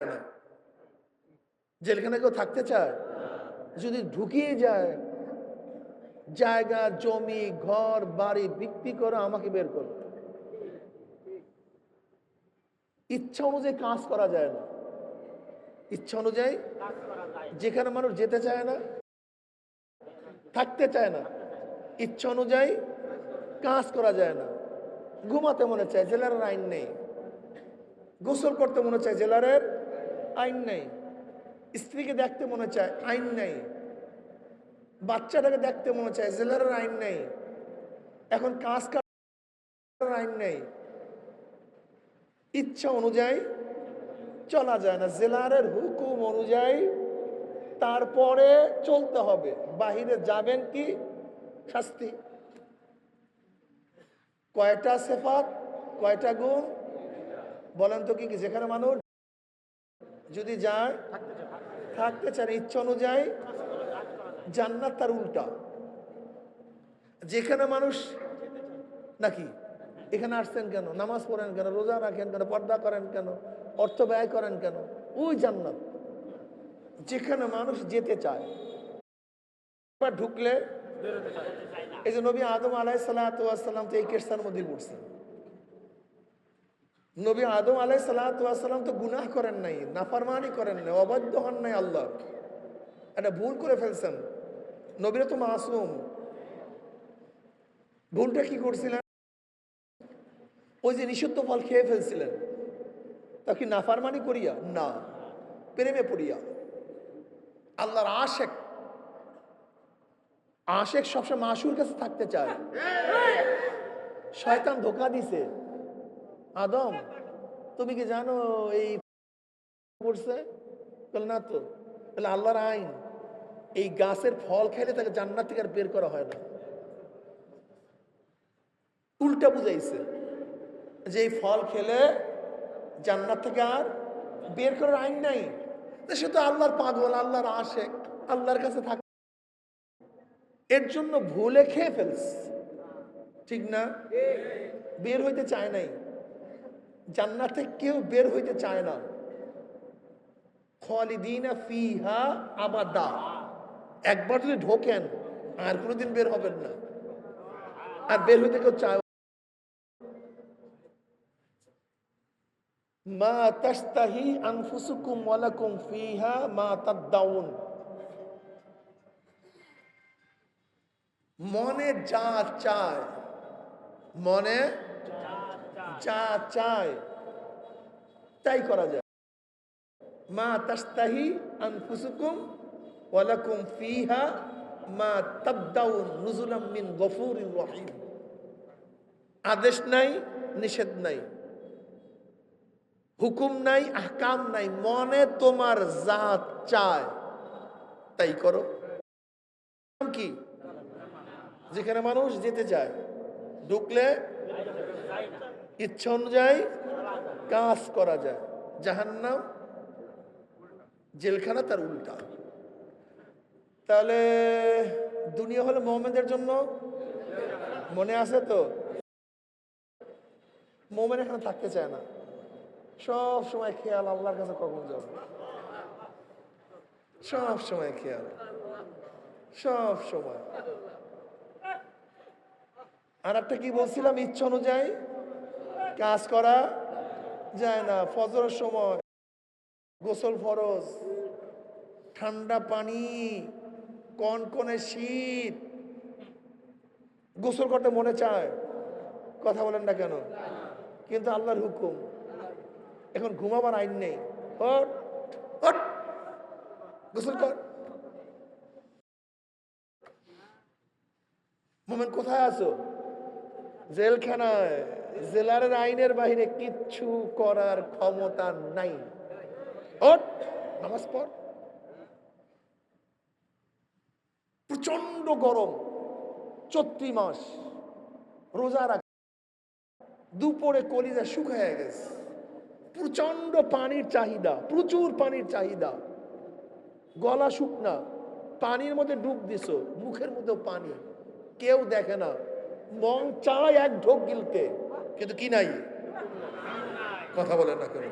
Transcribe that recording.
না। জেলখানে কেউ থাকতে চায়? যদি ঢুকিয়ে যায়, জায়গা জমি ঘর বাড়ি বিক্রি করে আমাকে বের করো। ইচ্ছা অনুযায়ী কাজ করা যায় না। ইচ্ছা অনুযায়ী যেখানে মানুষ যেতে চায় না, থাকতে চায় না, ইচ্ছা অনুযায়ী কাজ করা যায় না। ঘুমাতে মনে চায়, জেলারের আইন নেই। গোসল করতে মনে চায়, জেলারের আইন নেই। স্ত্রীকে দেখতে মনে চায়, আইন নেই। বাচ্চাটাকে দেখতে মনে চায়, জেলারের আইন নেই। এখন কাজ করার আইন নেই। ইচ্ছা অনুযায়ী চলা যায় না, জেলারের হুকুম অনুযায়ী তারপরে চলতে হবে। বাহিরে যাবেন কি শাস্তি। কয়টা সিফাত, কয়টা গুণ বলেন তো? কি কি? যেখানে মানুষ যদি যায়, থাকতে চান ইচ্ছা অনুযায়ী, জান্নাত তার উল্টা। যেখানে মানুষ নাকি এখানে আসছেন কেন, নামাজ পড়েন কেন, রোজা রাখেন কেন, পর্দা করেন কেন, অর্থ ব্যয় করেন কেন, ওই জান্নাত। যেখানে মানুষ যেতে চায়, ঢুকলে এই যে নবী আদম আলাইহিসসালাম তো এই কেসটার মধ্যে পড়ছেন। নবী আদম আলাইহিসসালাম তো গুনাহ করেন নাই, নাফরমানি করেন নাই, অবাধ্য হন নাই আল্লাহ। এটা ভুল করে ফেলছেন। নবীরা তো মাসুম। ভুলটা কি করছিলেন? ওই যে নিষিদ্ধ ফল খেয়ে ফেলছিলেন। তা কি নাফরমানি করিয়া? না, প্রেমে পড়িয়া। আল্লাহর আশেক, আশেক সবসময় মাসুর কাছে থাকতে চায়। শয়তান ধোঁকা দিছে, আদম তুমি কি জানো এই করছে? না তো। তাহলে আল্লাহর আইন, এই গাছের ফল খাইলে তাকে জান্নাত থেকে আর বের করা হয় না। উল্টা বুঝাইছে যে এই ফল খেলে জান্নাত থেকে আর বের করার আইন নাই। সে তো আল্লাহর পাগল, আল্লাহর আশেক, আল্লাহর কাছে থাকে, এর জন্য ভুলে খেয়ে ফেলছে। ঠিক না? বের হইতে চায় নাই। জান্নাতে কেউ বের হইতে চায় না। খালিদিনা ফিহা আবাদা। একবার যদি ঢোকেন আর কোনোদিন বের হবেন না। আর বের হইতে কেউ চায়। মা তাশতাহি আনফুসুকুম ওয়া লাকুম ফিহা মা তাদদাউন। মনে যা চায়, মনে যা চায় তাই করা যায়। মা তাশতাহি আনফুসুকুম ওয়া লাকুম ফিহা মা তাদদাউন নুজুলাম মিন গফুরির রহিম। আদেশ নাই, নিষেধ নাই, হুকুম নাই, আহকাম নাই। মনে তোমার যা চায় তাই করো। কি? যেখানে মানুষ যেতে চায়, ঢুকলে ইচ্ছা অনুযায়ী কাজ করা যায়। জাহান্নাম, জেলখানা তার উল্টা। তাহলে দুনিয়া হলো মুমিনদের জন্য। মনে আছে তো? মুমিন এখানে থাকতে চায় না, সব সময় খেয়াল আল্লাহর কাছে কখন যাবে, সব সময় খেয়াল, সব সময়। আর একটা কি বলছিলাম? ইচ্ছা অনুযায়ী কাজ করা যায় না। ফজরের সময় গোসল ফরজ, ঠান্ডা পানি, কনকনে শীত, গোসল করতে মনে চায়, কথা বলেন না কেন? কিন্তু আল্লাহর হুকুম। এখন ঘুমাবার আইন নেই, হট হট গোসল কর। মোমেন কোথায় আছো? জেলখানায়। জেলারের আইনের বাহিরে কিচ্ছু করার ক্ষমতা নাই। হট, নামাজ পড়। প্রচন্ড গরম, চৈত্রি মাস, রোজা রাখ, দুপুরে কলিজা শুকায় গেছে। প্রচন্ড পানির চাহিদা, প্রচুর পানির চাহিদা, গলা শুকনা, পানির মধ্যে ডুব দিছ, মুখের মধ্যে পানি, কেউ দেখে না, মন চায় এক ঢোক গিলতে, কিন্তু কি নাই, কথা বলেন না কেন?